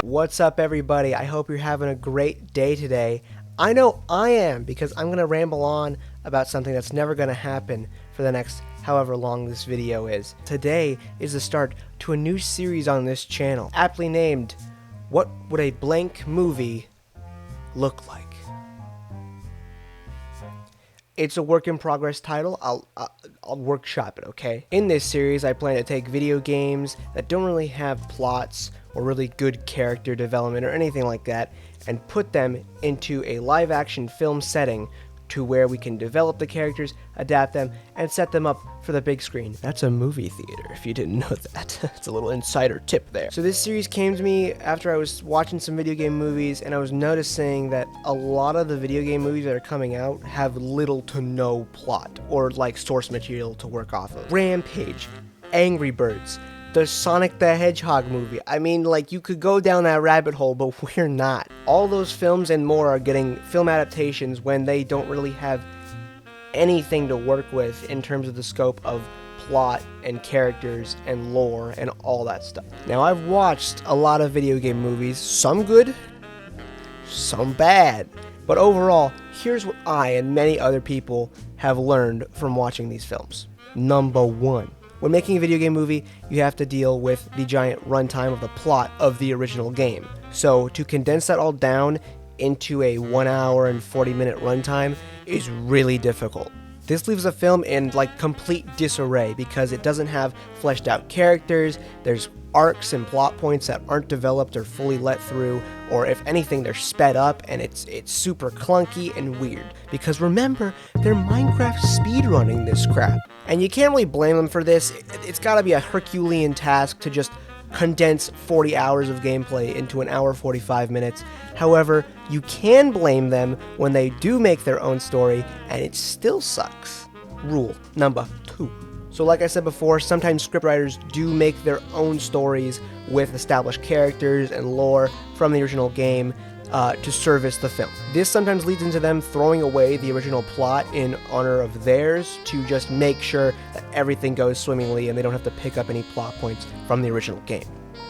What's up, everybody? I hope you're having a great day today. I know I am, because I'm going to ramble on about something that's never going to happen for the next however long this video is. Today is the start to a new series on this channel, aptly named, What Would a Blank Movie Look Like? It's a work in progress title. I'll workshop it, okay? In this series, I plan to take video games that don't really have plots or really good character development or anything like that, and put them into a live action film setting to where we can develop the characters, adapt them, and set them up for the big screen. That's a movie theater, if you didn't know that. It's a little insider tip there. So this series came to me after I was watching some video game movies, and I was noticing that a lot of the video game movies that are coming out have little to no plot, or like source material to work off of. Rampage, Angry Birds, the Sonic the Hedgehog movie. I mean, like, you could go down that rabbit hole, but we're not. All those films and more are getting film adaptations when they don't really have anything to work with in terms of the scope of plot and characters and lore and all that stuff. Now, I've watched a lot of video game movies, some good, some bad, but overall, here's what I and many other people have learned from watching these films. Number one. When making a video game movie, you have to deal with the giant runtime of the plot of the original game. So to condense that all down into a 1 hour and 40-minute runtime is really difficult. This leaves a film in like complete disarray because it doesn't have fleshed out characters, there's arcs and plot points that aren't developed or fully let through, or if anything, they're sped up and it's super clunky and weird. Because remember, they're Minecraft speedrunning this crap. And you can't really blame them for this. It's gotta be a Herculean task to just condense 40 hours of gameplay into an hour 45 minutes. However, you can blame them when they do make their own story and it still sucks. Rule number 2. So like I said before, sometimes scriptwriters do make their own stories with established characters and lore from the original game to service the film. This sometimes leads into them throwing away the original plot in honor of theirs to just make sure that everything goes swimmingly and they don't have to pick up any plot points from the original game.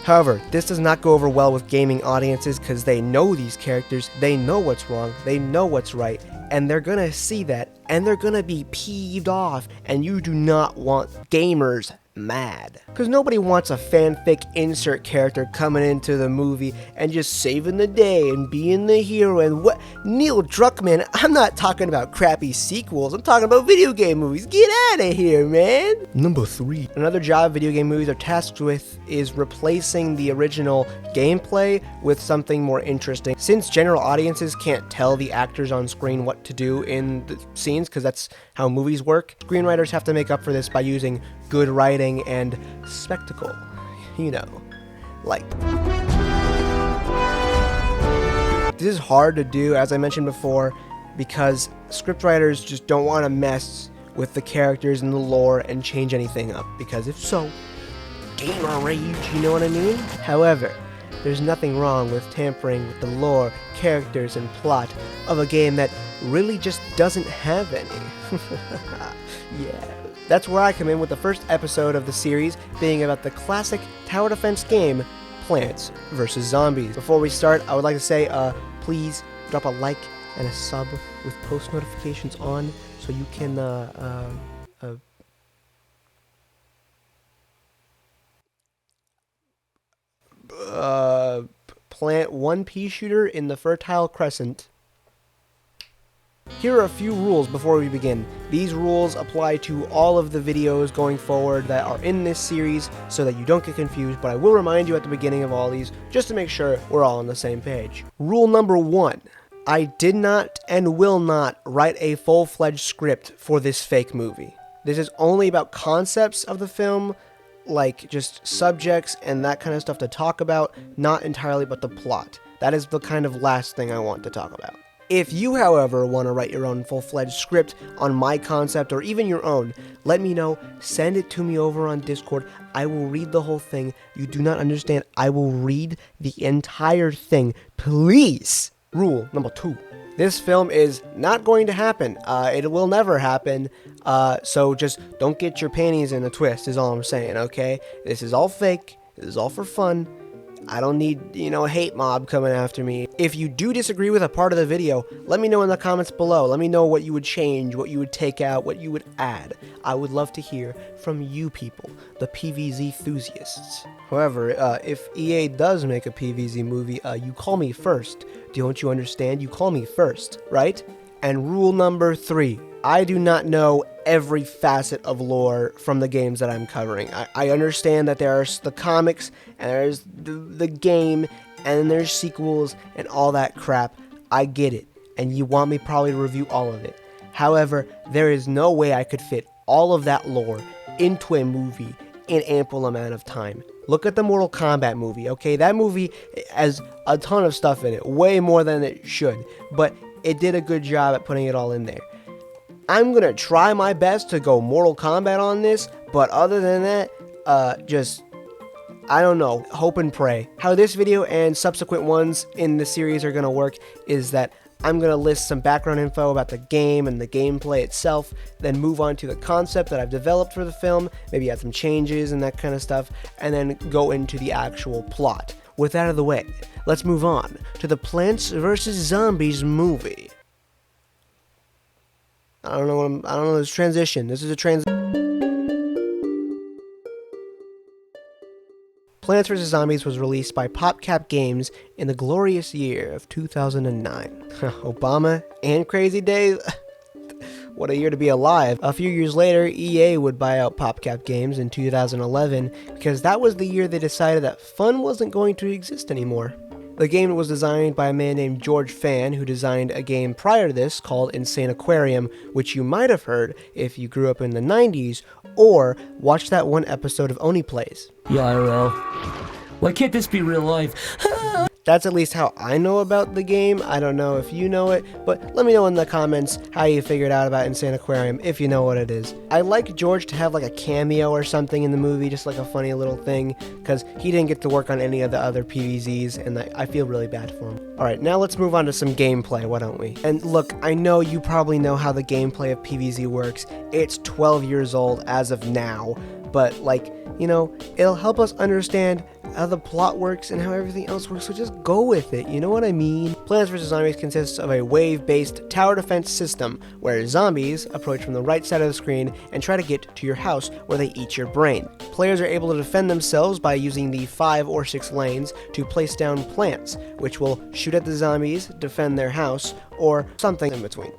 However, this does not go over well with gaming audiences because they know these characters, they know what's wrong, they know what's right, and they're gonna see that, and they're gonna be peeved off, and you do not want gamers mad. Because nobody wants a fanfic insert character coming into the movie and just saving the day and being the hero and what? Neil Druckmann, I'm not talking about crappy sequels, I'm talking about video game movies. Get out of here, man! Number 3. Another job video game movies are tasked with is replacing the original gameplay with something more interesting. Since general audiences can't tell the actors on screen what to do in the scenes, because that's how movies work, screenwriters have to make up for this by using good writing and spectacle, you know, like. This is hard to do, as I mentioned before, because scriptwriters just don't want to mess with the characters and the lore and change anything up, because if so, gamer rage, you know what I mean? However, there's nothing wrong with tampering with the lore, characters, and plot of a game that really just doesn't have any. Yeah. That's where I come in with the first episode of the series being about the classic tower defense game, Plants vs. Zombies. Before we start, I would like to say, please drop a like and a sub with post notifications on so you can, plant one pea shooter in the Fertile Crescent. Here are a few rules before we begin. These rules apply to all of the videos going forward that are in this series so that you don't get confused, but I will remind you at the beginning of all these just to make sure we're all on the same page. Rule number 1. I did not and will not write a full-fledged script for this fake movie. This is only about concepts of the film, like just subjects and that kind of stuff to talk about, not entirely about the plot. That is the kind of last thing I want to talk about. If you, however, want to write your own full-fledged script on my concept or even your own, let me know. Send it to me over on Discord. I will read the whole thing. You do not understand. I will read the entire thing. Please. Rule number 2. This film is not going to happen. It will never happen. So just don't get your panties in a twist is all I'm saying, okay? This is all fake. This is all for fun. I don't need, a hate mob coming after me. If you do disagree with a part of the video, let me know in the comments below. Let me know what you would change, what you would take out, what you would add. I would love to hear from you people, the PvZ enthusiasts. However, if EA does make a PvZ movie, you call me first. Don't you understand? You call me first, right? And rule number 3, I do not know every facet of lore from the games that I'm covering. I understand that there's the comics, and there's the game, and then there's sequels, and all that crap. I get it, and you want me probably to review all of it. However, there is no way I could fit all of that lore into a movie in ample amount of time. Look at the Mortal Kombat movie, okay? That movie has a ton of stuff in it, way more than it should, but it did a good job at putting it all in there. I'm gonna try my best to go Mortal Kombat on this, but other than that, I don't know, hope and pray. How this video and subsequent ones in the series are gonna work is that I'm gonna list some background info about the game and the gameplay itself, then move on to the concept that I've developed for the film, maybe add some changes and that kind of stuff, and then go into the actual plot. With that out of the way, let's move on to the Plants vs. Zombies movie. I don't know this transition. This is a Plants vs. Zombies was released by PopCap Games in the glorious year of 2009. Obama and Crazy Dave? What a year to be alive. A few years later, EA would buy out PopCap Games in 2011 because that was the year they decided that fun wasn't going to exist anymore. The game was designed by a man named George Fan, who designed a game prior to this called Insane Aquarium, which you might have heard if you grew up in the 90s or watched that one episode of Oni Plays. Yeah, IRL. Why can't this be real life? That's at least how I know about the game. I don't know if you know it, but let me know in the comments how you figured out about Insane Aquarium, if you know what it is. I like George to have like a cameo or something in the movie, just like a funny little thing, because he didn't get to work on any of the other PvZs, and I feel really bad for him. Alright, now let's move on to some gameplay, why don't we? And look, I know you probably know how the gameplay of PvZ works. It's 12 years old as of now, but it'll help us understand how the plot works and how everything else works, so just go with it, you know what I mean? Plants vs. Zombies consists of a wave-based tower defense system where zombies approach from the right side of the screen and try to get to your house where they eat your brain. Players are able to defend themselves by using the 5 or 6 lanes to place down plants, which will shoot at the zombies, defend their house, or something in between.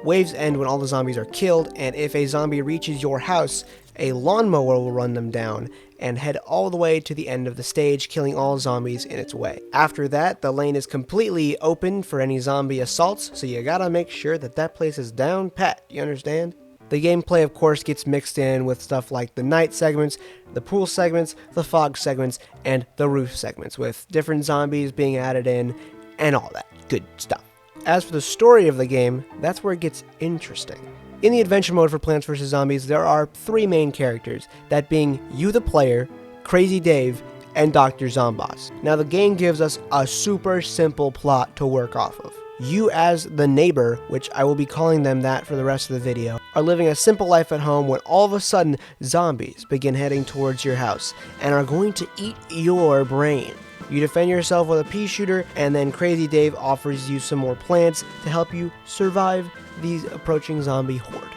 Waves end when all the zombies are killed, and if a zombie reaches your house, a lawnmower will run them down and head all the way to the end of the stage, killing all zombies in its way. After that, the lane is completely open for any zombie assaults, so you gotta make sure that place is down pat, you understand? The gameplay, of course, gets mixed in with stuff like the night segments, the pool segments, the fog segments, and the roof segments, with different zombies being added in, and all that good stuff. As for the story of the game, that's where it gets interesting. In the adventure mode for Plants vs. Zombies, there are 3 main characters, that being you the player, Crazy Dave, and Dr. Zomboss. Now the game gives us a super simple plot to work off of. You as the neighbor, which I will be calling them that for the rest of the video, are living a simple life at home when all of a sudden zombies begin heading towards your house and are going to eat your brain. You defend yourself with a pea shooter, and then Crazy Dave offers you some more plants to help you survive these approaching zombie horde.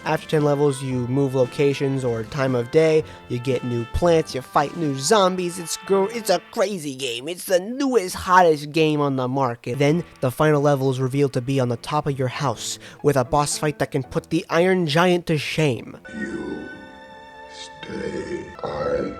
After 10 levels, you move locations or time of day, you get new plants, you fight new zombies, it's a crazy game, it's the newest, hottest game on the market. Then, the final level is revealed to be on the top of your house, with a boss fight that can put the Iron Giant to shame. You stay, I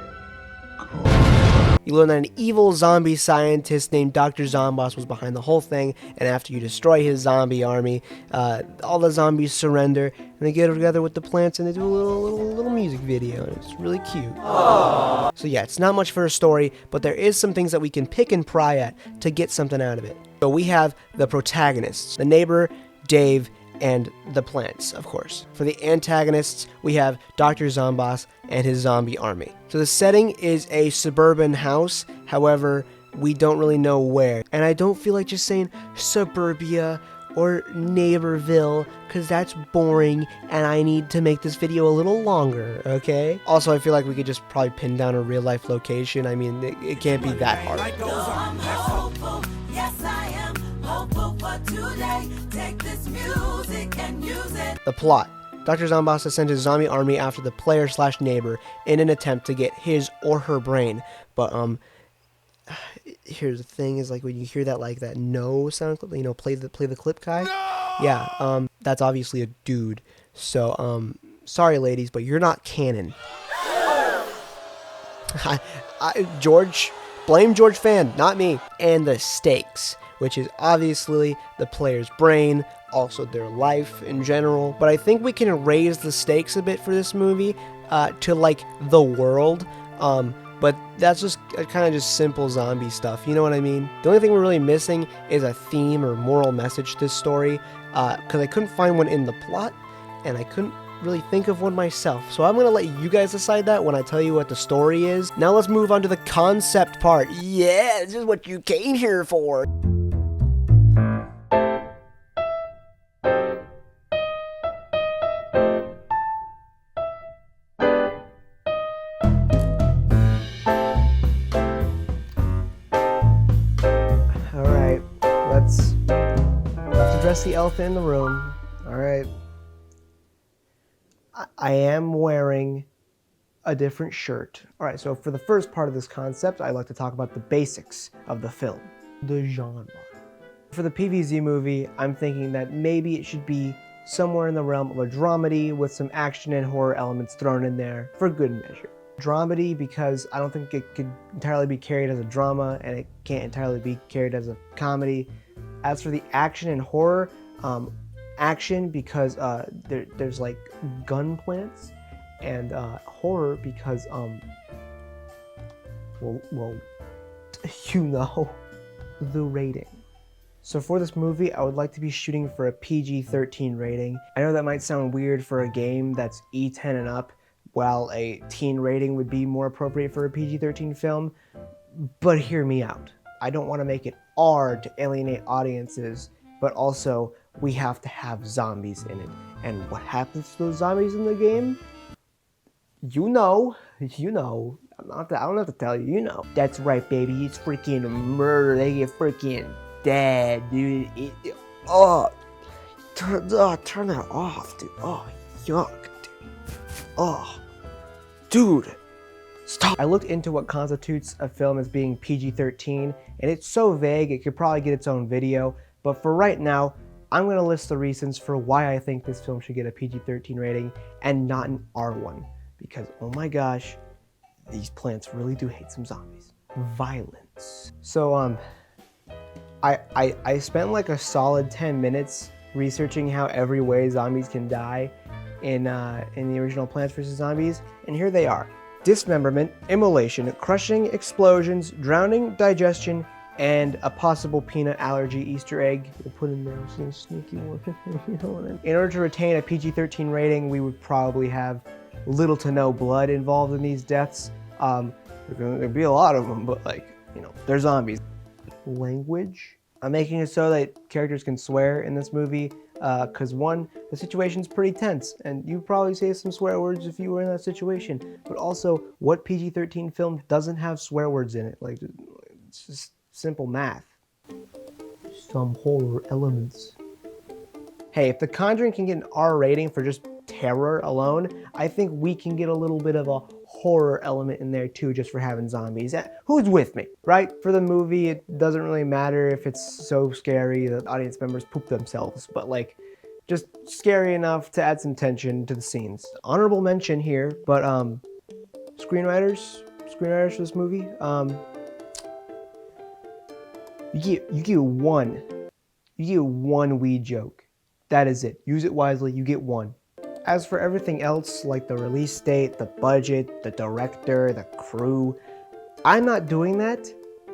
You learn that an evil zombie scientist named Dr. Zomboss was behind the whole thing, and after you destroy his zombie army, all the zombies surrender, and they get together with the plants, and they do a little music video, and it's really cute. Aww. So yeah, it's not much for a story, but there is some things that we can pick and pry at to get something out of it. So we have the protagonists, the neighbor, Dave, and the plants, of course. For the antagonists, we have Dr. Zomboss and his zombie army. So the setting is a suburban house, however, we don't really know where. And I don't feel like just saying suburbia or Neighborville, because that's boring and I need to make this video a little longer, okay? Also, I feel like we could just probably pin down a real life location. I mean, it can't be that hard. I'm hopeful, yes I am hopeful for today. Take this music and use it. The plot. Dr. Zambasa sends his zombie army after the player/neighbor in an attempt to get his or her brain. But, here's the thing is, like, when you hear that, like, that no sound clip, you know, play the clip guy. No! Yeah, that's obviously a dude. So, sorry ladies, but you're not canon. George, blame George Fan, not me. And the stakes, which is obviously the player's brain, also their life in general. But I think we can raise the stakes a bit for this movie to, like, the world. But that's just kind of just simple zombie stuff, you know what I mean? The only thing we're really missing is a theme or moral message to this story, because I couldn't find one in the plot, and I couldn't really think of one myself. So I'm going to let you guys decide that when I tell you what the story is. Now let's move on to the concept part. Yeah, this is what you came here for. Let's address the elephant in the room. All right. I am wearing a different shirt. All right, so for the first part of this concept, I'd like to talk about the basics of the film, the genre. For the PVZ movie, I'm thinking that maybe it should be somewhere in the realm of a dramedy with some action and horror elements thrown in there for good measure. Dramedy because I don't think it could entirely be carried as a drama, and it can't entirely be carried as a comedy. As for the action and horror, action because there's like gun plants, and horror because well, you know, the rating. So for this movie, I would like to be shooting for a PG-13 rating. I know that might sound weird for a game that's E10 and up, while a teen rating would be more appropriate for a PG-13 film, but hear me out. I don't want to make it R to alienate audiences, but also we have to have zombies in it. And what happens to those zombies in the game? You know. I don't have to tell you, you know. That's right, baby, it's freaking murder. They get freaking dead, dude. Turn that off, dude. Oh, yuck, dude. Oh, dude. Stop. I looked into what constitutes a film as being PG-13, and it's so vague it could probably get its own video, but for right now, I'm going to list the reasons for why I think this film should get a PG-13 rating and not an R1, because oh my gosh, these plants really do hate some zombies. Violence. So, I spent like a solid 10 minutes researching how every way zombies can die in the original Plants vs. Zombies, and here they are. Dismemberment, immolation, crushing, explosions, drowning, digestion, and a possible peanut allergy Easter egg. We'll put in there some sneaky one. You know what I mean? In order to retain a PG-13 rating, we would probably have little to no blood involved in these deaths. There'd be a lot of them, but like, you know, they're zombies. Language. I'm making it so that characters can swear in this movie, because one, the situation's pretty tense, and you'd probably say some swear words if you were in that situation, but also, what PG-13 film doesn't have swear words in it? Like, it's just simple math. Some horror elements. Hey, if The Conjuring can get an R rating for just terror alone, I think we can get a little bit of a horror element in there too, just for having zombies. Who's with me, right? For the movie, it doesn't really matter if it's so scary that audience members poop themselves, but like, just scary enough to add some tension to the scenes. Honorable mention here, but screenwriters for this movie, you get one weed joke. That is it. Use it wisely, you get one. As for everything else, like the release date, the budget, the director, the crew, I'm not doing that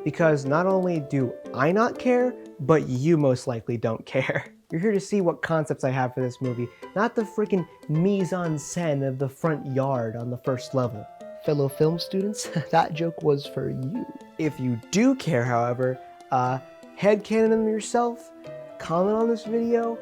because not only do I not care, but you most likely don't care. You're here to see what concepts I have for this movie, not the freaking mise-en-scène of the front yard on the first level. Fellow film students, that joke was for you. If you do care, however, headcanon them yourself, comment on this video,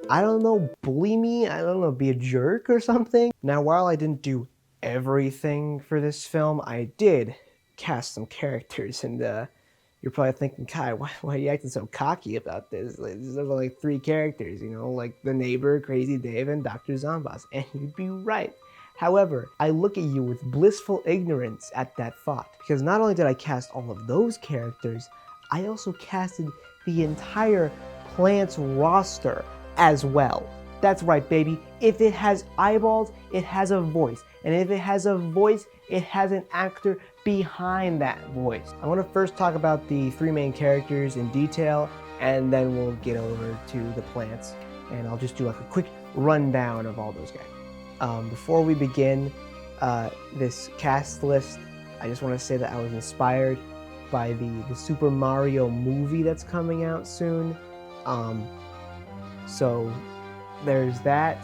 I don't know, bully me, I don't know, be a jerk or something. Now, while I didn't do everything for this film, I did cast some characters, and you're probably thinking, Kai, why are you acting so cocky about this? Like, there's only like 3 characters, you know, like the neighbor, Crazy Dave, and Dr. Zomboss, and you'd be right. However, I look at you with blissful ignorance at that thought, because not only did I cast all of those characters, I also casted the entire Plants roster as well. That's right, baby. If it has eyeballs, it has a voice. And if it has a voice, it has an actor behind that voice. I want to first talk about the 3 main characters in detail, and then we'll get over to the plants. And I'll just do like a quick rundown of all those guys. Before we begin this cast list, I just want to say that I was inspired by the Super Mario movie that's coming out soon. So there's that.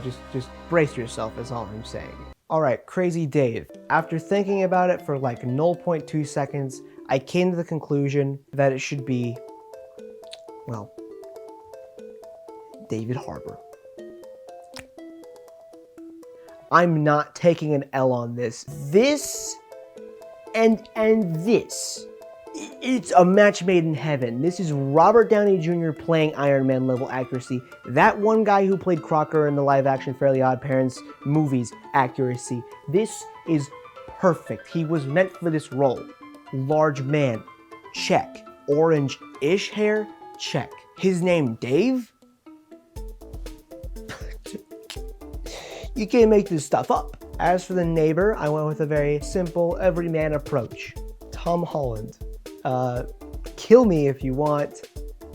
Just brace yourself is all I'm saying. All right, Crazy Dave. After thinking about it for like 0.2 seconds, I came to the conclusion that it should be, well, David Harbour. I'm not taking an L on this. This and this. It's a match made in heaven. This is Robert Downey Jr. playing Iron Man level accuracy. That one guy who played Crocker in the live action Fairly Odd Parents movies accuracy. This is perfect. He was meant for this role. Large man, check. Orange-ish hair, check. His name Dave? You can't make this stuff up. As for the neighbor, I went with a very simple, everyman approach. Tom Holland. Kill me if you want,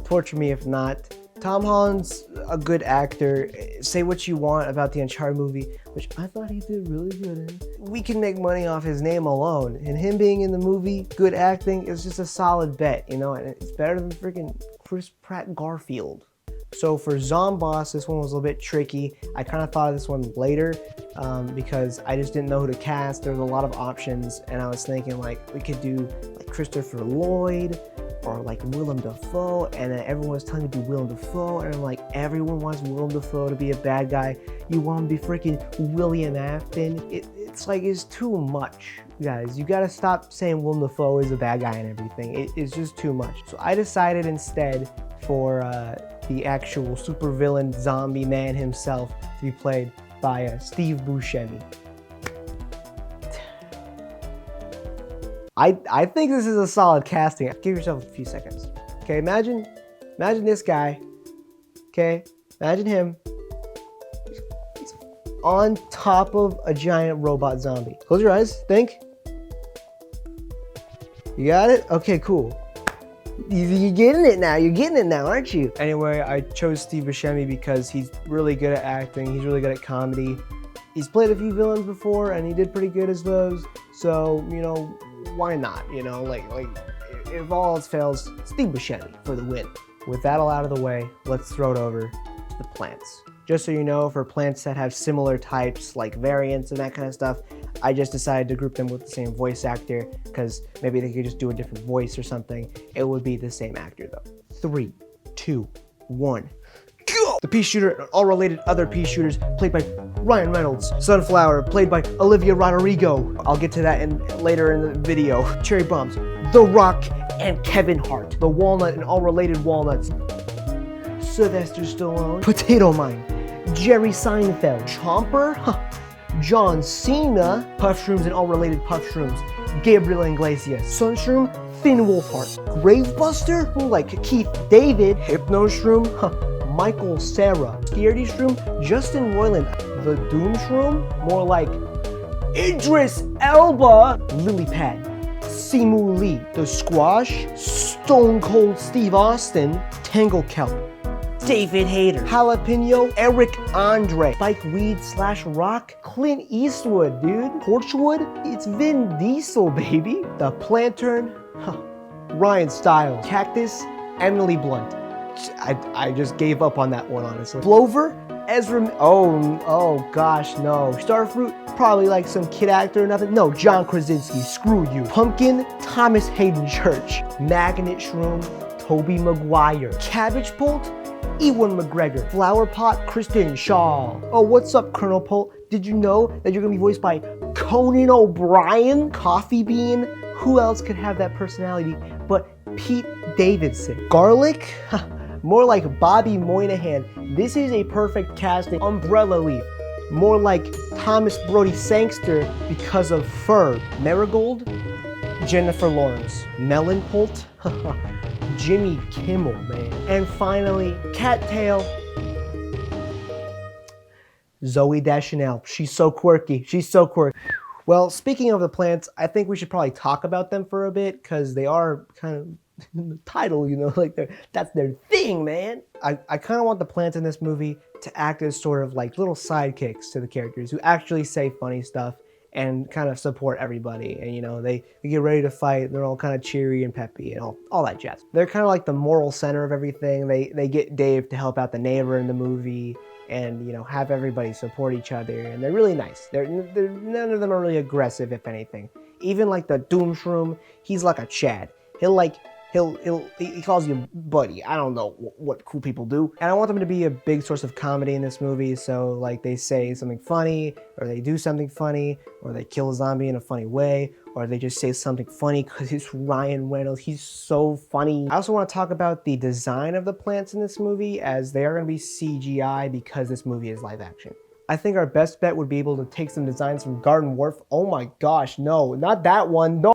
torture me if not. Tom Holland's a good actor. Say what you want about the Uncharted movie, which I thought he did really good in. We can make money off his name alone, and him being in the movie, good acting, is just a solid bet, you know, and it's better than freaking Chris Pratt Garfield. So for Zomboss, this one was a little bit tricky. I kind of thought of this one later because I just didn't know who to cast. There was a lot of options, and I was thinking like we could do like Christopher Lloyd or like Willem Dafoe, and then everyone was telling me to do Willem Dafoe, and I'm like, everyone wants Willem Dafoe to be a bad guy. You want to be freaking William Afton? It's like, it's too much, guys. You gotta stop saying Willem Dafoe is a bad guy and everything. It's just too much. So I decided instead for the actual supervillain zombie man himself to be played by Steve Buscemi. I think this is a solid casting. Give yourself a few seconds. Okay, imagine this guy. Okay, imagine him. He's on top of a giant robot zombie. Close your eyes, think. You got it? Okay, cool. You're getting it now, aren't you? Anyway, I chose Steve Buscemi because he's really good at acting. He's really good at comedy. He's played a few villains before, and he did pretty good as those. So, you know, why not? You know, like if all else fails, Steve Buscemi for the win. With that all out of the way, let's throw it over to the plants. Just so you know, for plants that have similar types, like variants and that kind of stuff, I just decided to group them with the same voice actor because maybe they could just do a different voice or something. It would be the same actor though. 3, 2, 1, go! The pea shooter and all related other pea shooters played by Ryan Reynolds. Sunflower played by Olivia Rodrigo. I'll get to that later in the video. Cherry Bombs, The Rock, and Kevin Hart. The Walnut and all related walnuts. Sylvester Stallone. Potato Mine. Jerry Seinfeld. Chomper. John Cena. Puff Shrooms and all related Puff Shrooms. Gabriel Iglesias. Sunshroom. Finn Wolfhard. Gravebuster. Like Keith David. Hypno Shroom. Michael Cera. Scaredy Shroom. Justin Roiland. The Doom Shroom. More like Idris Elba. Lily Pad. Simu Lee. The Squash. Stone Cold Steve Austin. Tangle Kelp. David Hayter. Jalapeno. Eric Andre. Spike Weed / Rock. Clint Eastwood, dude. Torchwood. It's Vin Diesel, baby. The Plantern. Ryan Stiles. Cactus. Emily Blunt. I just gave up on that one, honestly. Clover. Ezra. Oh gosh, no. Starfruit. Probably like some kid actor or nothing. No, John Krasinski. Screw you. Pumpkin. Thomas Hayden Church. Magnet Shroom. Toby Maguire. Cabbage Pult, Ewan McGregor. Flower Pot, Kristen Shaw. Oh, what's up, Colonel Pult? Did you know that you're gonna be voiced by Conan O'Brien? Coffee Bean? Who else could have that personality but Pete Davidson? Garlic? More like Bobby Moynihan. This is a perfect casting. Umbrella Leaf. More like Thomas Brody Sangster because of fur. Marigold? Jennifer Lawrence. Melon Pult? Jimmy Kimmel, man. And finally, Cattail. Zooey Deschanel. She's so quirky. She's so quirky. Well, speaking of the plants, I think we should probably talk about them for a bit because they are kind of in the title, you know, like that's their thing, man. I kind of want the plants in this movie to act as sort of like little sidekicks to the characters who actually say funny stuff and kind of support everybody. And, you know, they get ready to fight. They're all kind of cheery and peppy and all that jazz. They're kind of like the moral center of everything. They get Dave to help out the neighbor in the movie and, you know, have everybody support each other. And they're really nice. None of them are really aggressive, if anything. Even like the Doom Shroom, he's like a Chad. He calls you buddy. I don't know what cool people do. And I want them to be a big source of comedy in this movie. So like they say something funny, or they do something funny, or they kill a zombie in a funny way, or they just say something funny because it's Ryan Reynolds. He's so funny. I also want to talk about the design of the plants in this movie, as they are going to be CGI because this movie is live action. I think our best bet would be able to take some designs from Garden Wharf. Oh my gosh, no, not that one. No.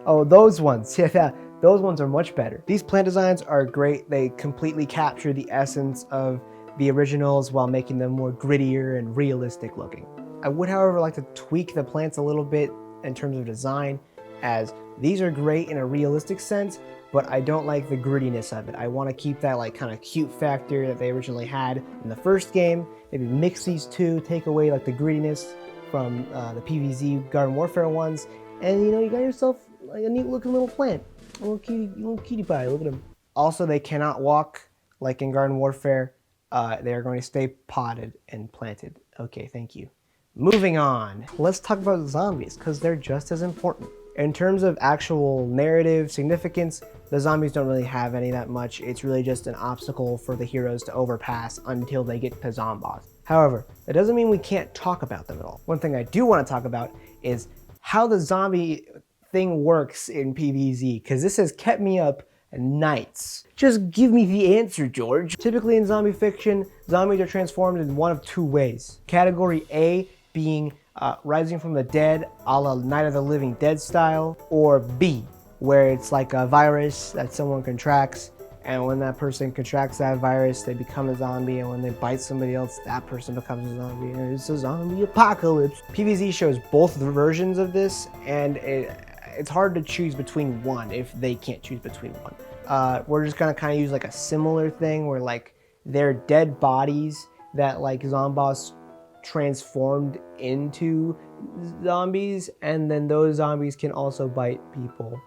Oh, those ones. Yeah. Those ones are much better. These plant designs are great. They completely capture the essence of the originals while making them more grittier and realistic looking. I would, however, like to tweak the plants a little bit in terms of design, as these are great in a realistic sense, but I don't like the grittiness of it. I want to keep that like kind of cute factor that they originally had in the first game. Maybe mix these two, take away like the grittiness from the PvZ Garden Warfare ones, and you know, you got yourself like a neat looking little plant. A little cutie pie, look at him. Also, they cannot walk like in Garden Warfare. They are going to stay potted and planted. Okay, thank you. Moving on. Let's talk about zombies, because they're just as important. In terms of actual narrative significance, the zombies don't really have any that much. It's really just an obstacle for the heroes to overpass until they get to Zomboss. However, that doesn't mean we can't talk about them at all. One thing I do want to talk about is how the zombie thing works in PvZ, because this has kept me up nights. Just give me the answer, George. Typically in zombie fiction, zombies are transformed in one of two ways. Category A being rising from the dead, a la Night of the Living Dead style, or B, where it's like a virus that someone contracts, and when that person contracts that virus, they become a zombie, and when they bite somebody else, that person becomes a zombie, and it's a zombie apocalypse. PvZ shows both versions of this, and it's hard to choose between one if they can't choose between one. We're just gonna kind of use like a similar thing where like they're dead bodies that like Zomboss transformed into zombies, and then those zombies can also bite people.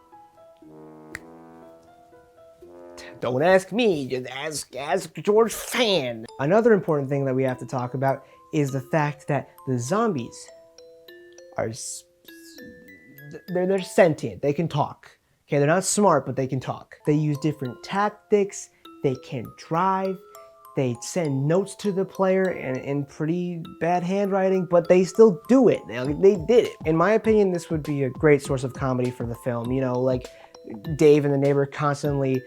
Don't ask me, just ask George Fan. Another important thing that we have to talk about is the fact that the zombies are they're sentient. They can talk. Okay, they're not smart, but they can talk. They use different tactics. They can drive. They send notes to the player in pretty bad handwriting, but they still do it. They did it. In my opinion, this would be a great source of comedy for the film. You know, like Dave and the neighbor constantly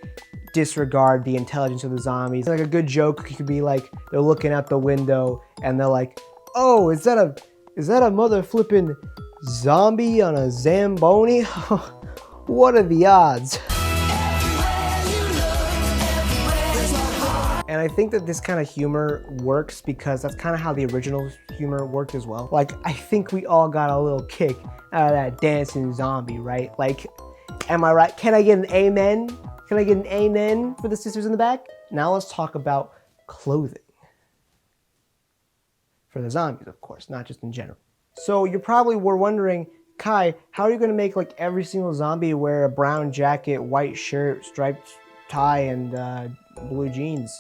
disregard the intelligence of the zombies. Like a good joke could be like, they're looking out the window and they're like, oh, is that a mother flipping zombie on a Zamboni? What are the odds? And I think that this kind of humor works because that's kind of how the original humor worked as well. Like, I think we all got a little kick out of that dancing zombie, right? Like, am I right? Can I get an amen? Can I get an amen for the sisters in the back? Now let's talk about clothing. For the zombies, of course, not just in general. So you probably were wondering, Kai, how are you gonna make like every single zombie wear a brown jacket, white shirt, striped tie, and blue jeans?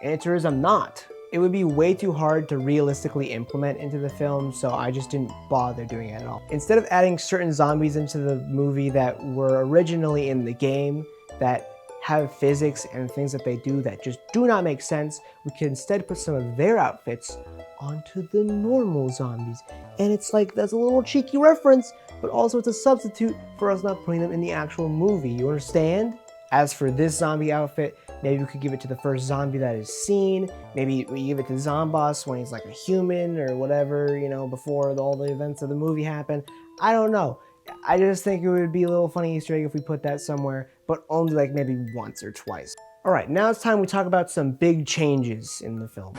Answer is I'm not. It would be way too hard to realistically implement into the film, so I just didn't bother doing it at all. Instead of adding certain zombies into the movie that were originally in the game, that have physics and things that they do that just do not make sense, we can instead put some of their outfits onto the normal zombies. And it's like, that's a little cheeky reference, but also it's a substitute for us not putting them in the actual movie. You understand? As for this zombie outfit, maybe we could give it to the first zombie that is seen. Maybe we give it to Zomboss when he's like a human or whatever, you know, before all the events of the movie happen. I don't know. I just think it would be a little funny Easter egg if we put that somewhere, but only like maybe once or twice. All right, now it's time we talk about some big changes in the film.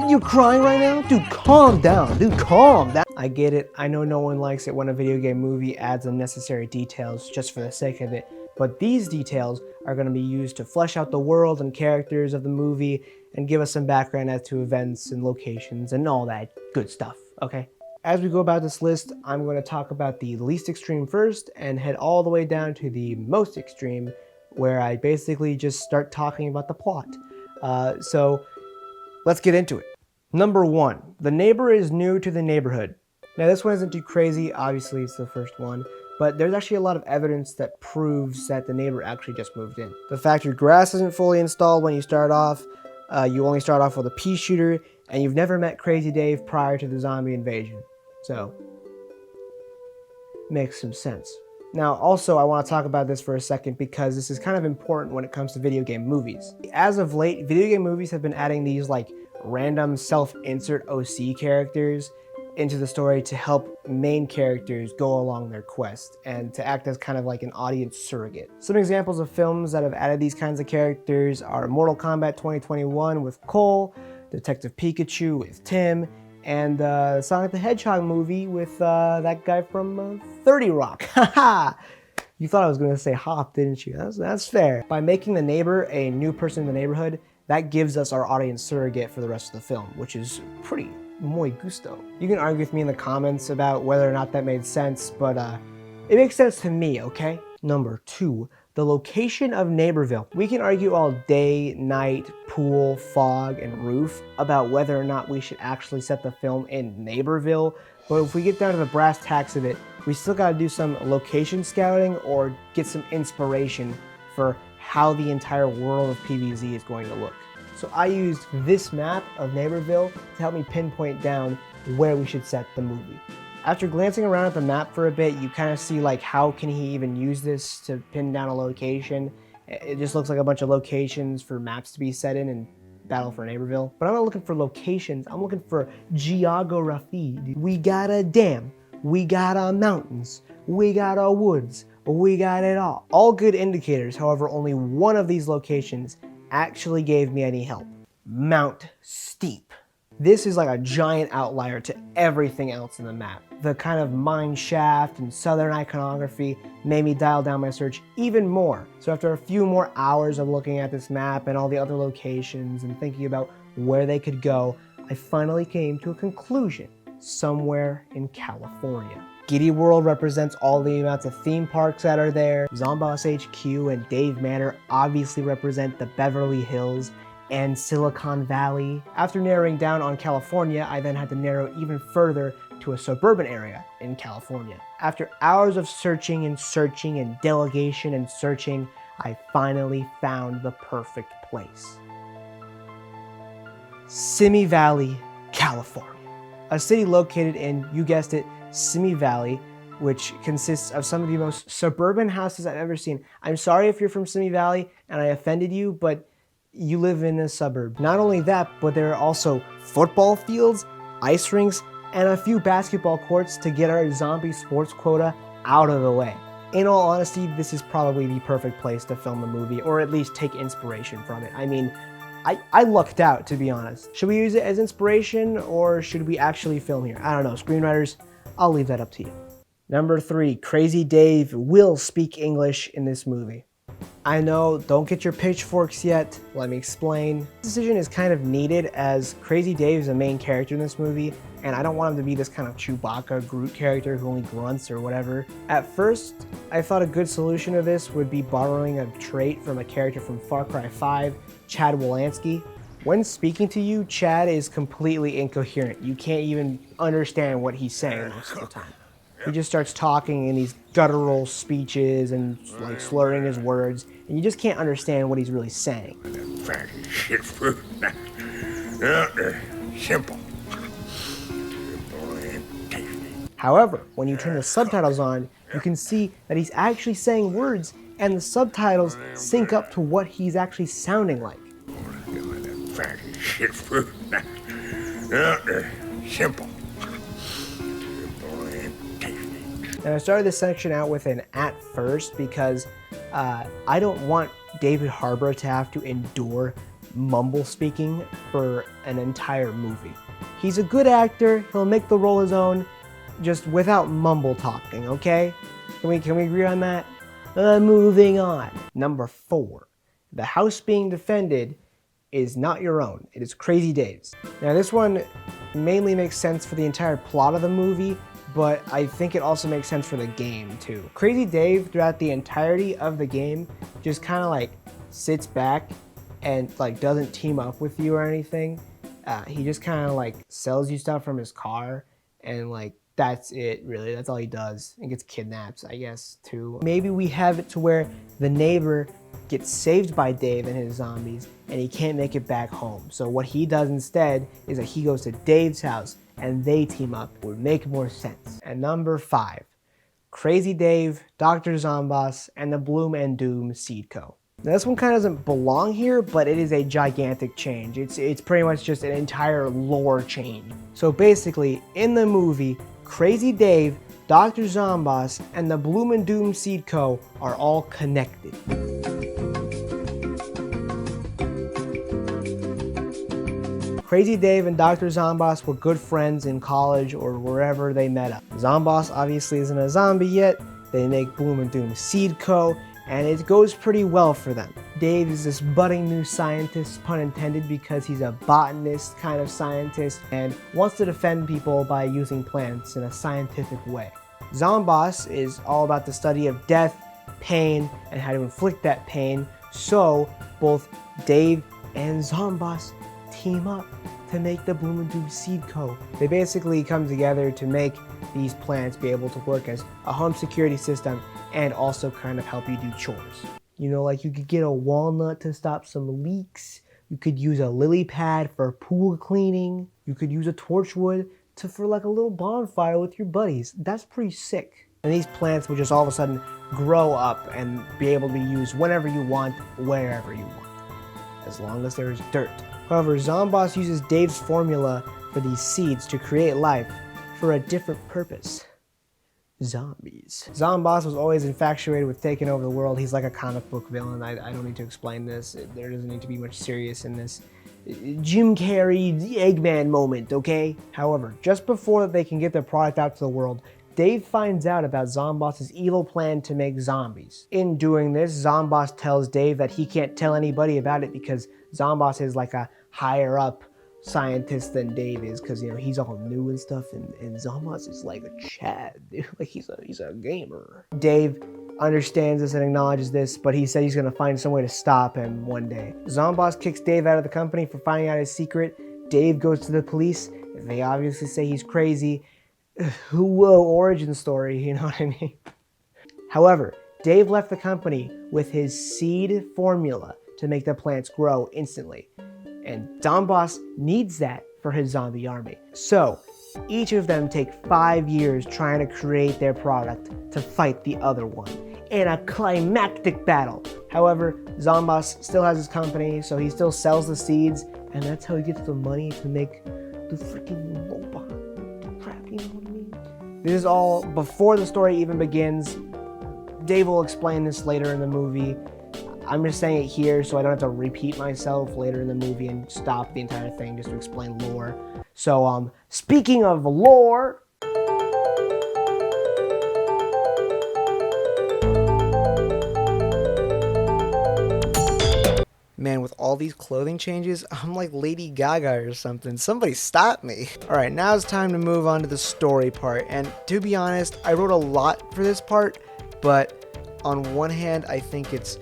You crying right now? Dude, calm down. Dude, calm down. I get it. I know no one likes it when a video game movie adds unnecessary details just for the sake of it, but these details are going to be used to flesh out the world and characters of the movie and give us some background as to events and locations and all that good stuff, okay? As we go about this list, I'm going to talk about the least extreme first and head all the way down to the most extreme, where I basically just start talking about the plot. So let's get into it. Number 1, the neighbor is new to the neighborhood. Now this one isn't too crazy, obviously it's the first one, but there's actually a lot of evidence that proves that the neighbor actually just moved in. The fact your grass isn't fully installed when you start off, you only start off with a pea shooter, and you've never met Crazy Dave prior to the zombie invasion. So, makes some sense. Now, also, I want to talk about this for a second because this is kind of important when it comes to video game movies. As of late, video game movies have been adding these like random self-insert OC characters into the story to help main characters go along their quest and to act as kind of like an audience surrogate. Some examples of films that have added these kinds of characters are Mortal Kombat 2021 with Cole, Detective Pikachu with Tim, and Sonic the Hedgehog movie with that guy from 30 Rock. Haha! You thought I was going to say Hop, didn't you? That's fair. By making the neighbor a new person in the neighborhood, that gives us our audience surrogate for the rest of the film, which is pretty muy gusto. You can argue with me in the comments about whether or not that made sense, but it makes sense to me, okay? Number 2. The location of Neighborville. We can argue all day, night, pool, fog, and roof about whether or not we should actually set the film in Neighborville, but if we get down to the brass tacks of it, we still gotta do some location scouting or get some inspiration for how the entire world of PvZ is going to look. So I used this map of Neighborville to help me pinpoint down where we should set the movie. After glancing around at the map for a bit, you kind of see like how can he even use this to pin down a location. It just looks like a bunch of locations for maps to be set in Battle for Neighborville. But I'm not looking for locations, I'm looking for geography. We got a dam, we got mountains, we got woods, we got it all. All good indicators, however, only one of these locations actually gave me any help. Mount Steep. This is like a giant outlier to everything else in the map. The kind of mine shaft and southern iconography made me dial down my search even more. So after a few more hours of looking at this map and all the other locations and thinking about where they could go, I finally came to a conclusion. Somewhere in California. Giddy World represents all the amounts of theme parks that are there. Zomboss HQ and Dave Manor obviously represent the Beverly Hills and Silicon Valley. After narrowing down on California, I then had to narrow even further to a suburban area in California. After hours of searching and delegation and searching, I finally found the perfect place. Simi Valley, California. A city located in, you guessed it, Simi Valley, which consists of some of the most suburban houses I've ever seen. I'm sorry if you're from Simi Valley and I offended you, but you live in a suburb. Not only that, but there are also football fields, ice rinks, and a few basketball courts to get our zombie sports quota out of the way. In all honesty, this is probably the perfect place to film the movie, or at least take inspiration from it. I mean, I lucked out, to be honest. Should we use it as inspiration, or should we actually film here? I don't know, screenwriters, I'll leave that up to you. Number 3, Crazy Dave will speak English in this movie. I know, don't get your pitchforks yet, let me explain. This decision is kind of needed as Crazy Dave is the main character in this movie, and I don't want him to be this kind of Chewbacca Groot character who only grunts or whatever. At first, I thought a good solution to this would be borrowing a trait from a character from Far Cry 5, Chad Wolanski. When speaking to you, Chad is completely incoherent. You can't even understand what he's saying most of the time. He just starts talking in these guttural speeches and like slurring his words, and you just can't understand what he's really saying. Fancy shit fruit. Simple. Simple and tasty. However, when you turn the subtitles on, you can see that he's actually saying words, and the subtitles sync up to what he's actually sounding like. Fancy shit fruit. Simple. Simple and tasty. And I started this section out with an "at first" because I don't want David Harbour to have to endure mumble speaking for an entire movie. He's a good actor, he'll make the role his own, just without mumble talking, okay? Can we agree on that? Moving on. Number 4. The house being defended is not your own. It is Crazy Dave's. Now this one mainly makes sense for the entire plot of the movie, but I think it also makes sense for the game too. Crazy Dave, throughout the entirety of the game, just kind of like sits back and like doesn't team up with you or anything. He just kind of like sells you stuff from his car, and like that's it really. That's all he does, and gets kidnapped, I guess, too. Maybe we have it to where the neighbor gets saved by Dave and his zombies, and he can't make it back home. So what he does instead is that he goes to Dave's house and they team up. Would make more sense. And number 5, Crazy Dave, Dr. Zomboss, and the Bloom and Doom Seed Co. Now this one kind of doesn't belong here, but it is a gigantic change. It's pretty much just an entire lore change. So basically, in the movie, Crazy Dave, Dr. Zomboss, and the Bloom and Doom Seed Co. are all connected. Crazy Dave and Dr. Zomboss were good friends in college or wherever they met up. Zomboss obviously isn't a zombie yet. They make Bloom and Doom Seed Co., and it goes pretty well for them. Dave is this budding new scientist, pun intended, because he's a botanist kind of scientist and wants to defend people by using plants in a scientific way. Zomboss is all about the study of death, pain, and how to inflict that pain, so both Dave and Zomboss team up to make the Bloom and Doom Seed Co. They basically come together to make these plants be able to work as a home security system and also kind of help you do chores. You know, like you could get a walnut to stop some leaks, you could use a lily pad for pool cleaning, you could use a torchwood for like a little bonfire with your buddies. That's pretty sick. And these plants will just all of a sudden grow up and be able to be used whenever you want, wherever you want, as long as there is dirt. However, Zomboss uses Dave's formula for these seeds to create life for a different purpose. Zombies. Zomboss was always infatuated with taking over the world. He's like a comic book villain. I don't need to explain this. There doesn't need to be much serious in this. Jim Carrey, the Eggman moment, okay? However, just before they can get their product out to the world, Dave finds out about Zomboss's evil plan to make zombies. In doing this, Zomboss tells Dave that he can't tell anybody about it because Zomboss is like a higher up scientist than Dave is, because you know he's all new and stuff, and Zomboss is like a Chad, dude. Like he's a gamer. Dave understands this and acknowledges this, but he said he's gonna find some way to stop him one day. Zomboss kicks Dave out of the company for finding out his secret. Dave goes to the police. They obviously say he's crazy. Whoa, origin story, you know what I mean? However, Dave left the company with his seed formula to make the plants grow instantly. And Zomboss needs that for his zombie army. So, each of them take 5 years trying to create their product to fight the other one in a climactic battle. However, Zomboss still has his company, so he still sells the seeds, and that's how he gets the money to make the freaking robot crap, you know what I mean? This is all before the story even begins. Dave will explain this later in the movie. I'm just saying it here so I don't have to repeat myself later in the movie and stop the entire thing just to explain lore. So, speaking of lore, man, with all these clothing changes, I'm like Lady Gaga or something. Somebody stop me. All right, now it's time to move on to the story part. And to be honest, I wrote a lot for this part, but on one hand, I think it's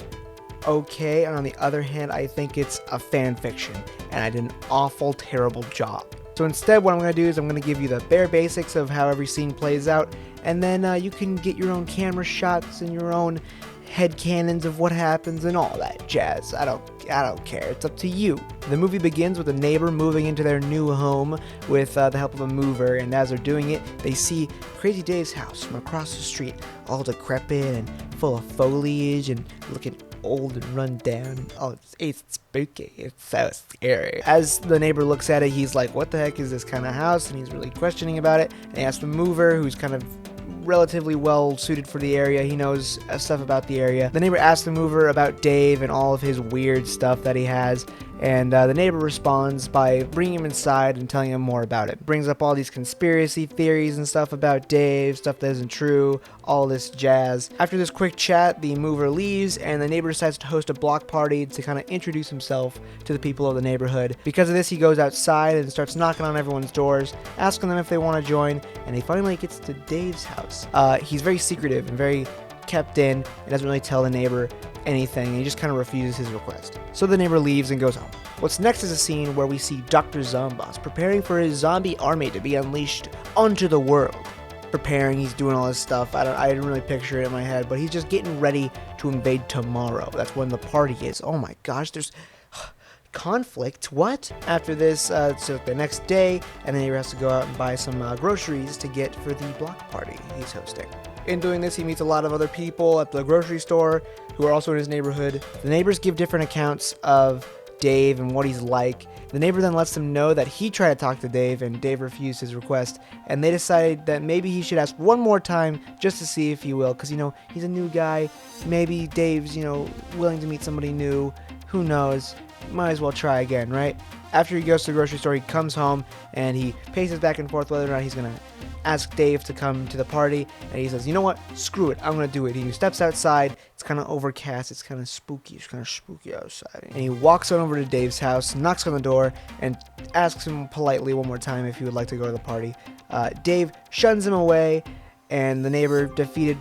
okay, and on the other hand, I think it's a fan fiction, and I did an awful, terrible job. So instead, what I'm going to do is I'm going to give you the bare basics of how every scene plays out, and then you can get your own camera shots and your own headcanons of what happens and all that jazz. I don't care. It's up to you. The movie begins with a neighbor moving into their new home with the help of a mover, and as they're doing it, they see Crazy Dave's house from across the street, all decrepit and full of foliage and looking old and run down. Oh, it's spooky. It's so scary. As the neighbor looks at it, he's like, what the heck is this kind of house? And he's really questioning about it. And he asks the mover, who's kind of relatively well suited for the area. He knows stuff about the area. The neighbor asks the mover about Dave and all of his weird stuff that he has, and the neighbor responds by bringing him inside and telling him more about it. Brings up all these conspiracy theories and stuff about Dave, stuff that isn't true, all this jazz. After this quick chat, the mover leaves, and the neighbor decides to host a block party to kind of introduce himself to the people of the neighborhood. Because of this, he goes outside and starts knocking on everyone's doors, asking them if they want to join, and he finally gets to Dave's house. He's very secretive and very kept in and doesn't really tell the neighbor anything, and he just kind of refuses his request. So the neighbor leaves and goes home. What's next is a scene where we see Dr. Zomboss preparing for his zombie army to be unleashed onto the world. Preparing, he's doing all this stuff. I didn't really picture it in my head, but he's just getting ready to invade tomorrow. That's when the party is. Oh my gosh, there's conflict. What? After this, so the next day, and then he has to go out and buy some groceries to get for the block party he's hosting. In doing this, he meets a lot of other people at the grocery store who are also in his neighborhood. The neighbors give different accounts of Dave and what he's like. The neighbor then lets them know that he tried to talk to Dave and Dave refused his request, and they decided that maybe he should ask one more time just to see if he will, because, he's a new guy. Maybe Dave's, willing to meet somebody new. Who knows? Might as well try again, right? After he goes to the grocery store, he comes home and he paces back and forth whether or not he's going to ask Dave to come to the party, and he says, you know what? Screw it. I'm going to do it. He steps outside. It's kind of overcast. It's kind of spooky. It's kind of spooky outside. And he walks on over to Dave's house, knocks on the door, and asks him politely one more time if he would like to go to the party. Dave shuns him away, and the neighbor, defeated,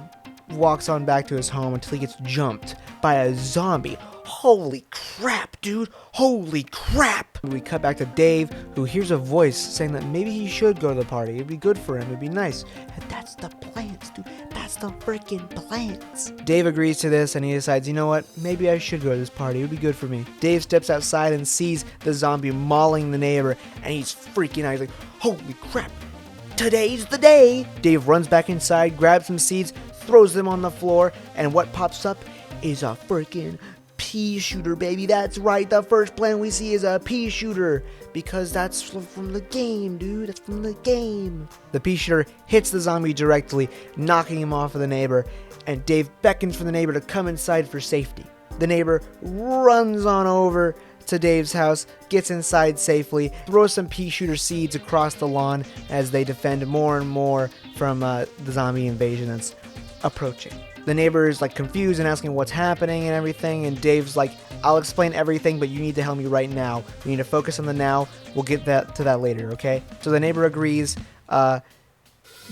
walks on back to his home until he gets jumped by a zombie. Holy crap, dude. Holy crap. We cut back to Dave, who hears a voice saying that maybe he should go to the party. It'd be good for him. It'd be nice. And that's the plans, dude. That's the freaking plans. Dave agrees to this, and he decides, you know what? Maybe I should go to this party. It would be good for me. Dave steps outside and sees the zombie mauling the neighbor, and he's freaking out. He's like, holy crap. Today's the day. Dave runs back inside, grabs some seeds, throws them on the floor, and what pops up is a freaking pea shooter, baby. That's right. The first plant we see is a pea shooter, because that's from the game, dude. That's from the game. The pea shooter hits the zombie directly, knocking him off of the neighbor, and Dave beckons for the neighbor to come inside for safety. The neighbor runs on over to Dave's house, gets inside safely, throws some pea shooter seeds across the lawn as they defend more and more from the zombie invasion that's approaching. The neighbor is confused and asking what's happening and everything, and Dave's like, I'll explain everything, but you need to help me right now. We need to focus on the now. We'll get to that later, okay? So the neighbor agrees.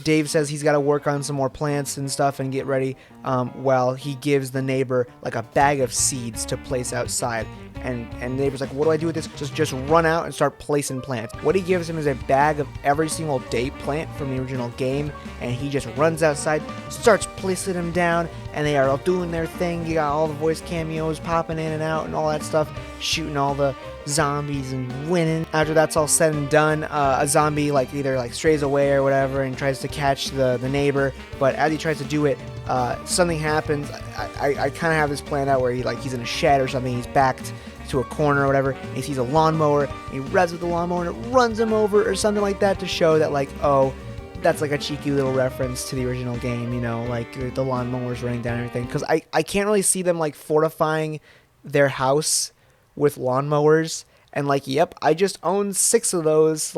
Dave says he's got to work on some more plants and stuff and get ready while he gives the neighbor a bag of seeds to place outside. And the neighbor's like, what do I do with this? Just run out and start placing plants. What he gives him is a bag of every single day plant from the original game, and he just runs outside, starts placing them down, and they are all doing their thing. You got all the voice cameos popping in and out and all that stuff, shooting all the zombies and winning. After that's all said and done, a zombie either strays away or whatever and tries to catch the neighbor, but as he tries to do it, something happens. I kind of have this planned out where he's in a shed or something. He's backed to a corner or whatever, and he sees a lawnmower, and he revs with the lawnmower, and it runs him over or something like that to show that oh, that's a cheeky little reference to the original game, the lawnmower's running down and everything. Because I can't really see them fortifying their house with lawnmowers, and yep, I just own 6 of those.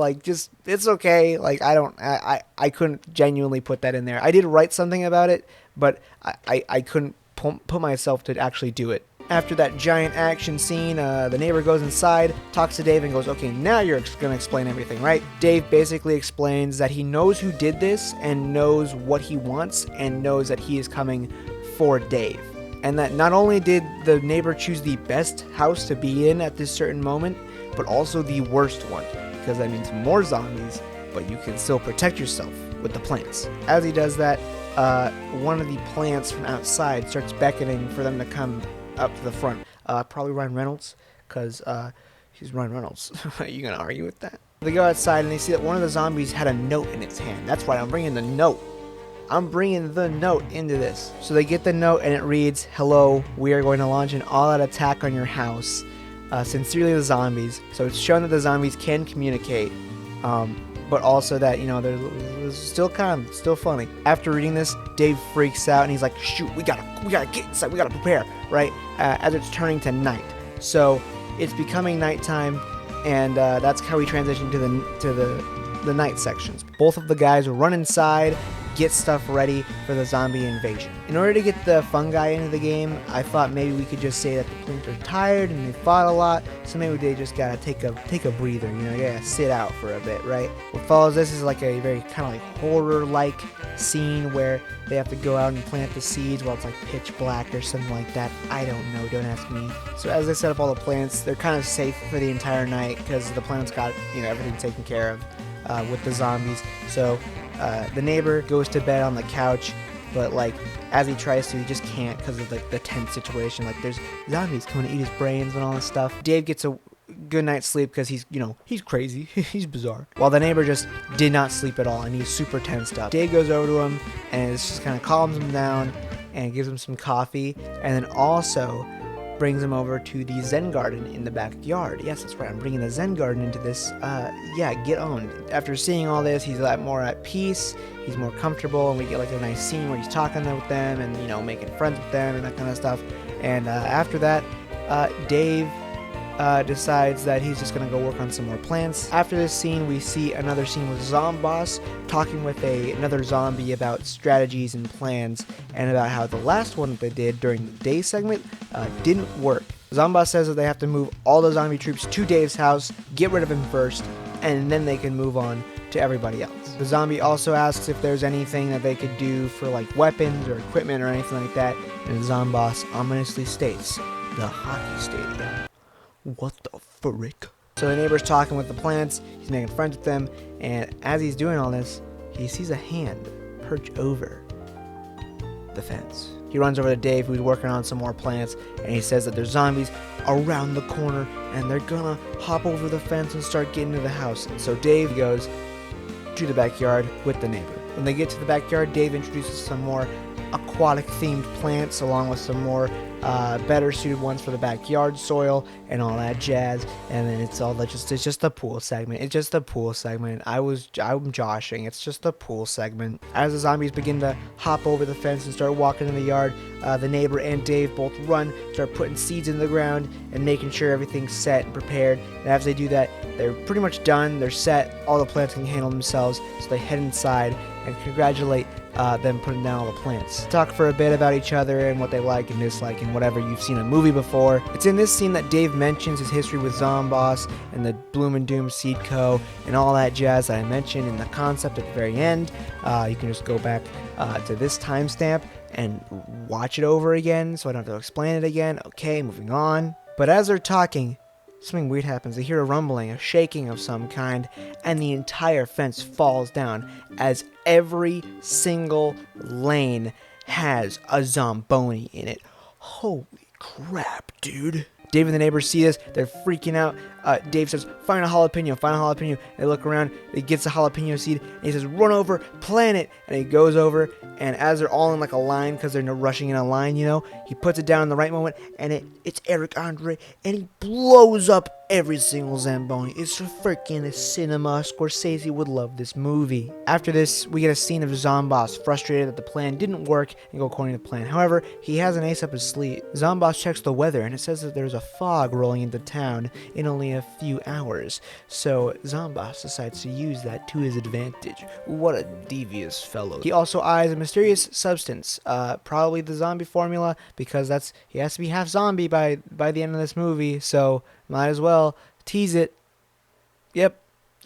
It's okay. I couldn't genuinely put that in there. I did write something about it, but I couldn't put myself to actually do it. After that giant action scene, the neighbor goes inside, talks to Dave, and goes, okay, now you're going to explain everything, right? Dave basically explains that he knows who did this and knows what he wants and knows that he is coming for Dave. And that not only did the neighbor choose the best house to be in at this certain moment, but also the worst one, because that means more zombies, but you can still protect yourself with the plants. As he does that, one of the plants from outside starts beckoning for them to come up to the front. Probably Ryan Reynolds, because he's Ryan Reynolds. Are you going to argue with that? They go outside and they see that one of the zombies had a note in its hand. That's right, I'm bringing the note. I'm bringing the note into this. So they get the note and it reads, "Hello, we are going to launch an all-out attack on your house. Sincerely, the zombies." So it's shown that the zombies can communicate, but also that, you know, they're still funny. After reading this, Dave freaks out and he's like, "Shoot, we gotta get inside. We gotta prepare." Right as it's turning to night. So it's becoming nighttime, and that's how we transition to the night sections. Both of the guys run inside, get stuff ready for the zombie invasion. In order to get the fungi into the game, I thought maybe we could just say that the plants are tired and they fought a lot, so maybe they just gotta take a breather, you know, they gotta sit out for a bit, right? What follows this is like a very kind of like horror-like scene where they have to go out and plant the seeds while it's like pitch black or something like that. I don't know, don't ask me. So as they set up all the plants, they're kind of safe for the entire night because the plants got, you know, everything taken care of with the zombies. So the neighbor goes to bed on the couch, but like as he tries to, he just can't because of like the tense situation. Like there's zombies coming to eat his brains and all this stuff. Dave gets a good night's sleep because he's crazy. He's bizarre. While the neighbor just did not sleep at all and he's super tensed up. Dave goes over to him and it just kind of calms him down and gives him some coffee, and then also brings him over to the Zen garden in the backyard. Yes, that's right, I'm bringing the Zen garden into this. Yeah, get owned. After seeing all this, he's a lot more at peace, he's more comfortable, and we get like a nice scene where he's talking with them and, you know, making friends with them and that kind of stuff. And after that, Dave decides that he's just going to go work on some more plants. After this scene, we see another scene with Zomboss talking with another zombie about strategies and plans, and about how the last one that they did during the day segment didn't work. Zomboss says that they have to move all the zombie troops to Dave's house, get rid of him first, and then they can move on to everybody else. The zombie also asks if there's anything that they could do for like weapons or equipment or anything like that, and Zomboss ominously states, "The hockey stadium." What the frick? So the neighbor's talking with the plants, he's making friends with them, and as he's doing all this, he sees a hand perch over the fence. He runs over to Dave, who's working on some more plants, and he says that there's zombies around the corner, and they're gonna hop over the fence and start getting to the house. And so Dave goes to the backyard with the neighbor. When they get to the backyard, Dave introduces some more aquatic-themed plants, along with some more better suited ones for the backyard soil and all that jazz. And then it's just a pool segment. It's just a pool segment. I'm joshing. It's just a pool segment. As the zombies begin to hop over the fence and start walking in the yard, the neighbor and Dave both run, start putting seeds in the ground and making sure everything's set and prepared. And as they do that, they're pretty much done. They're set. All the plants can handle themselves. So they head inside and congratulate them putting down all the plants. Talk for a bit about each other and what they like and dislike and whatever you've seen a movie before. It's in this scene that Dave mentions his history with Zomboss and the Bloom and Doom Seed Co. and all that jazz that I mentioned in the concept at the very end. You can just go back to this timestamp and watch it over again so I don't have to explain it again. Okay, moving on. But as they're talking, something weird happens. They hear a rumbling, a shaking of some kind, and the entire fence falls down as every single lane has a Zomboni in it. Holy crap, dude. Dave and the neighbors see this. They're freaking out. Dave says, find a jalapeno. They look around. He gets a jalapeno seed. And he says, run over, plant it. And he goes over. And as they're all in like a line, because they're rushing in a line, you know, he puts it down in the right moment. And it's Eric Andre. And he blows up every single Zamboni. It's freaking cinema. Scorsese would love this movie. After this, we get a scene of Zomboss frustrated that the plan didn't work and go according to plan. However, he has an ace up his sleeve. Zomboss checks the weather, and it says that there's a fog rolling into town in only a few hours. So Zomboss decides to use that to his advantage. What a devious fellow. He also eyes a mysterious substance, probably the zombie formula, because he has to be half zombie by the end of this movie, so might as well tease it. Yep.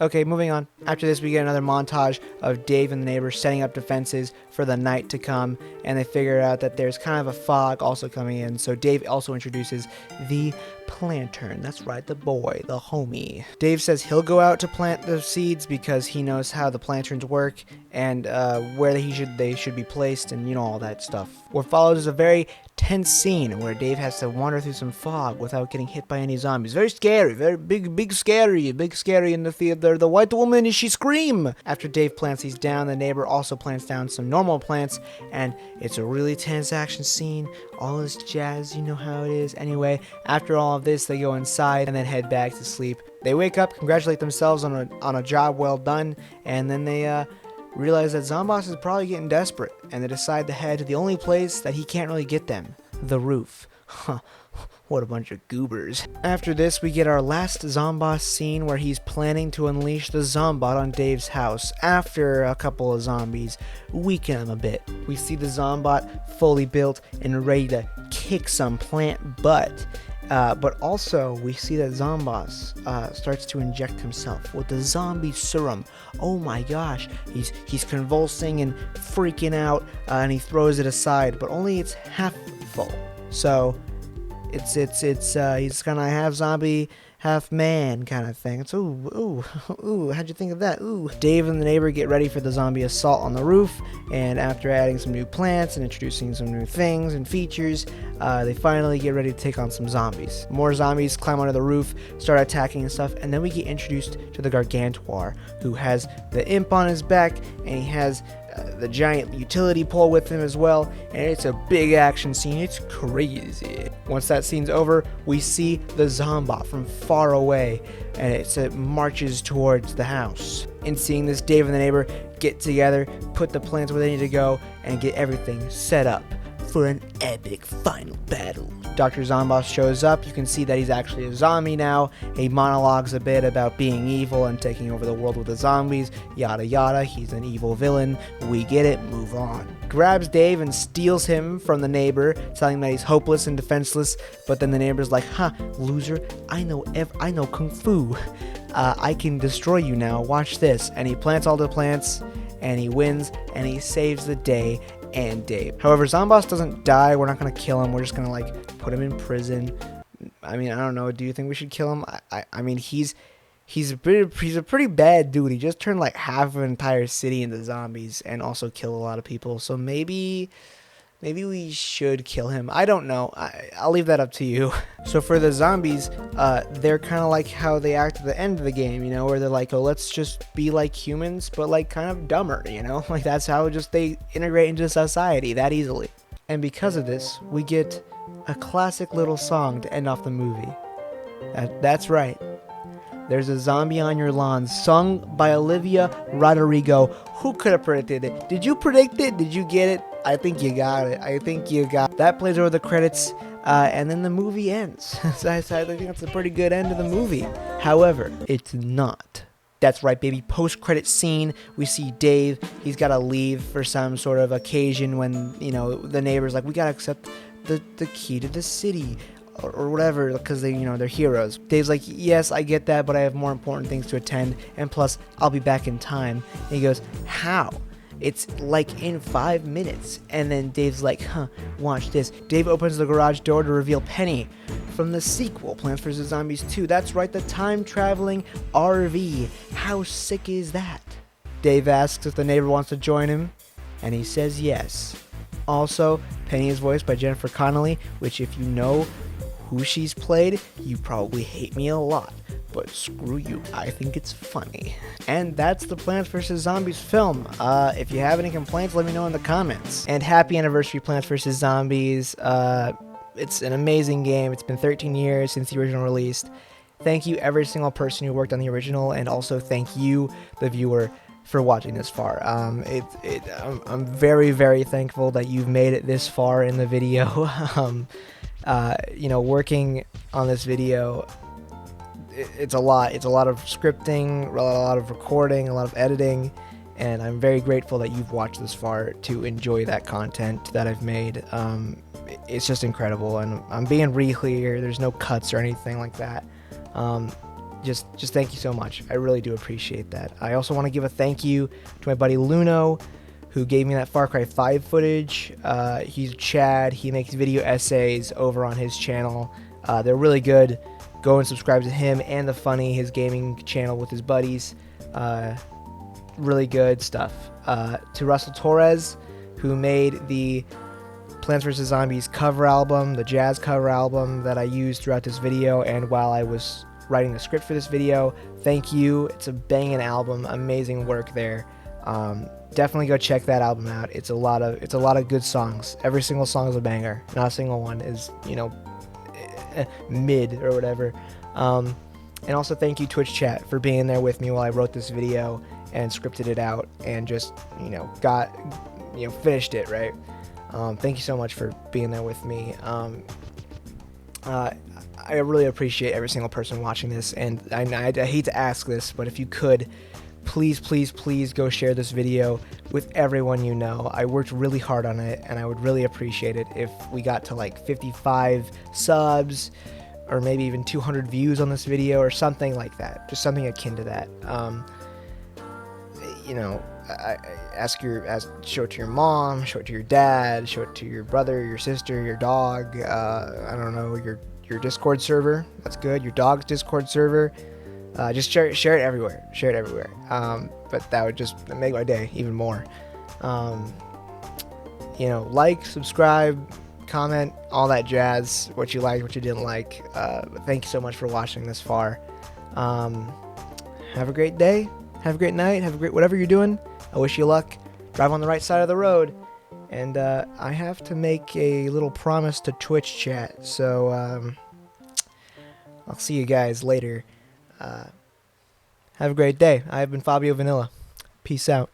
Okay, moving on. After this, we get another montage of Dave and the neighbors setting up defenses for the night to come, and they figure out that there's kind of a fog also coming in. So Dave also introduces the Plantern. That's right, the boy, the homie. Dave says he'll go out to plant the seeds because he knows how the planterns work and where they should be placed and, you know, all that stuff. What follows is a very tense scene where Dave has to wander through some fog without getting hit by any zombies. Very scary, very big scary in the theater. The white woman, she scream! After Dave plants these down, the neighbor also plants down some normal plants, and it's a really tense action scene. All this jazz, you know how it is. Anyway, after all of this, they go inside and then head back to sleep. They wake up, congratulate themselves on a job well done, and then they realize that Zomboss is probably getting desperate, and they decide to head to the only place that he can't really get them, the roof. Huh, what a bunch of goobers. After this, we get our last Zomboss scene where he's planning to unleash the Zombot on Dave's house after a couple of zombies weaken him a bit. We see the Zombot fully built and ready to kick some plant butt. But also, we see that Zomboss starts to inject himself with the zombie serum. Oh my gosh, he's convulsing and freaking out, and he throws it aside, but only it's half full. So he's gonna have zombie, half man kind of thing. It's ooh, how'd you think of that? Ooh. Dave and the neighbor get ready for the zombie assault on the roof, and after adding some new plants and introducing some new things and features, they finally get ready to take on some zombies. More zombies climb onto the roof, start attacking and stuff, and then we get introduced to the Gargantuar, who has the imp on his back, and he has the giant utility pole with him as well, and it's a big action scene. It's crazy. Once that scene's over, we see the Zombot from far away, and it marches towards the house. In seeing this, Dave and the neighbor get together, put the plants where they need to go, and get everything set up for an epic final battle. Dr. Zomboss shows up. You can see that he's actually a zombie now. He monologues a bit about being evil and taking over the world with the zombies, yada yada. He's an evil villain. We get it, move on. Grabs Dave and steals him from the neighbor, telling him that he's hopeless and defenseless, but then the neighbor's like, loser, I know Kung Fu. I can destroy you now, watch this. And he plants all the plants, and he wins, and he saves the day and Dave. However, Zomboss doesn't die. We're not going to kill him. We're just going to, put him in prison. I mean, I don't know. Do you think we should kill him? I mean, he's a pretty bad dude. He just turned, half of an entire city into zombies and also killed a lot of people. So maybe we should kill him. I don't know. I'll leave that up to you. So for the zombies, they're kind of like how they act at the end of the game, where they're like, oh, let's just be like humans, but kind of dumber, that's how they integrate into society that easily. And because of this, we get a classic little song to end off the movie. That's right. There's a Zombie on Your Lawn, sung by Olivia Rodrigo. Who could have predicted it? Did you predict it? Did you get it? I think you got it. That plays over the credits, and then the movie ends. So I think that's a pretty good end to the movie. However, it's not. That's right, baby. Post-credit scene, we see Dave. He's got to leave for some sort of occasion when, the neighbor's like, we got to accept the key to the city. Or whatever, because they're heroes. Dave's like, yes, I get that, but I have more important things to attend, and plus, I'll be back in time. And he goes, how? It's in 5 minutes. And then Dave's like, watch this. Dave opens the garage door to reveal Penny from the sequel, Plants vs. Zombies 2. That's right, the time-traveling RV. How sick is that? Dave asks if the neighbor wants to join him, and he says yes. Also, Penny is voiced by Jennifer Connelly, which if you know who she's played, you probably hate me a lot, but screw you, I think it's funny. And that's the Plants vs. Zombies film. If you have any complaints, let me know in the comments. And happy anniversary, Plants vs. Zombies. It's an amazing game. It's been 13 years since the original release. Thank you every single person who worked on the original, and also thank you, the viewer, for watching this far. I'm very, very thankful that you've made it this far in the video. Working on this video, it's a lot. It's a lot of scripting, a lot of recording, a lot of editing, and I'm very grateful that you've watched this far to enjoy that content that I've made. It's just incredible, and I'm being real here. There's no cuts or anything like that. Just thank you so much. I really do appreciate that. I also want to give a thank you to my buddy Luno, who gave me that Far Cry 5 footage. He's Chad. He makes video essays over on his channel. They're really good. Go and subscribe to him and The Funny, his gaming channel with his buddies. Really good stuff. To Ruscel Torres, who made the Plants vs. Zombies cover album, the jazz cover album that I used throughout this video and while I was writing the script for this video. Thank you. It's a banging album. Amazing work there. Definitely go check that album out. It's a lot of good songs. Every single song is a banger. Not a single one is, mid or whatever. And also thank you, Twitch chat, for being there with me while I wrote this video and scripted it out and just, finished it, right? Thank you so much for being there with me. I really appreciate every single person watching this, and I hate to ask this, but if you could, please, please, please go share this video with everyone you know. I worked really hard on it, and I would really appreciate it if we got to like 55 subs, or maybe even 200 views on this video, or something like that. Just something akin to that. Show it to your mom, show it to your dad, show it to your brother, your sister, your dog, I don't know, your Discord server. That's good. Your dog's Discord server. Just share it everywhere. Share it everywhere. But that would just make my day even more. Like, subscribe, comment, all that jazz. What you liked, what you didn't like. But thank you so much for watching this far. Have a great day. Have a great night. Have a great whatever you're doing. I wish you luck. Drive on the right side of the road. And I have to make a little promise to Twitch chat. So I'll see you guys later. Have a great day. I've been Fabio Vanilla. Peace out.